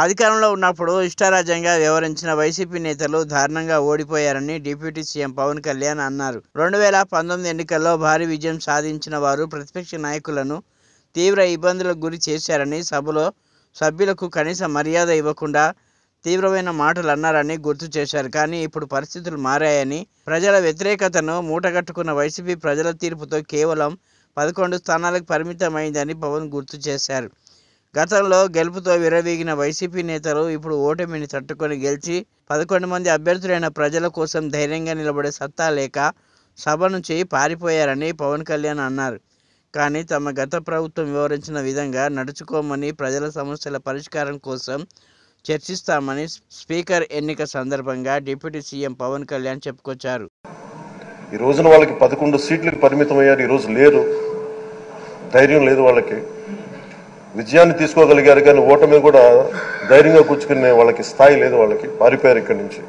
అధికారంలో ఉన్నప్పుడు ఇష్టారాజ్యంగా వ్యవహరించిన వైసీపీ నేతలు దారుణంగా ఓడిపోయారని డిప్యూటీ సీఎం పవన్ కళ్యాణ్ అన్నారు. 2019 ఎన్నికల్లో భారీ విజయం సాధించిన వారు ప్రతిపక్ష నాయకులను తీవ్ర ఇబ్బందులకు గురి చేశారని, సభలో సభ్యులకు కనీస మర్యాద ఇవ్వకుండా తీవ్రమైన మాటలు అన్నారని గుర్తు చేశారు. కానీ ఇప్పుడు పరిస్థితులు మారాయని, ప్రజల వ్యతిరేకతను మూటగట్టుకున్న వైసీపీ ప్రజల తీర్పుతో కేవలం 11 స్థానాలకు పరిమితమైందని పవన్ గుర్తు చేశారు. గతంలో గెలుపుతో విర్రవీగిన వైసీపీ నేతలు ఇప్పుడు ఓటమిని తట్టుకొని గెలిచి 11 మంది అభ్యర్థులైన ప్రజల కోసం ధైర్యంగా నిలబడే సత్తా లేక సభ నుంచి పారిపోయారని పవన్ కళ్యాణ్ అన్నారు. కానీ తమ గత ప్రభుత్వం వివరించిన విధంగా నడుచుకోమని, ప్రజల సమస్యల పరిష్కారం కోసం చర్చిస్తామని స్పీకర్ ఎన్నిక సందర్భంగా డిప్యూటీ సీఎం పవన్ కళ్యాణ్ చెప్పుకొచ్చారు. ఈ రోజున వాళ్ళకి 11 సీట్లకు పరిమితమయ్యారు. ఈరోజు లేరు, ధైర్యం లేదు వాళ్ళకి. విజయాన్ని తీసుకోగలిగారు కానీ ఓటమి కూడా ధైర్యంగా కూర్చుకునే వాళ్ళకి స్థాయి లేదు. వాళ్ళకి పారిపోయారు ఇక్కడి నుంచి.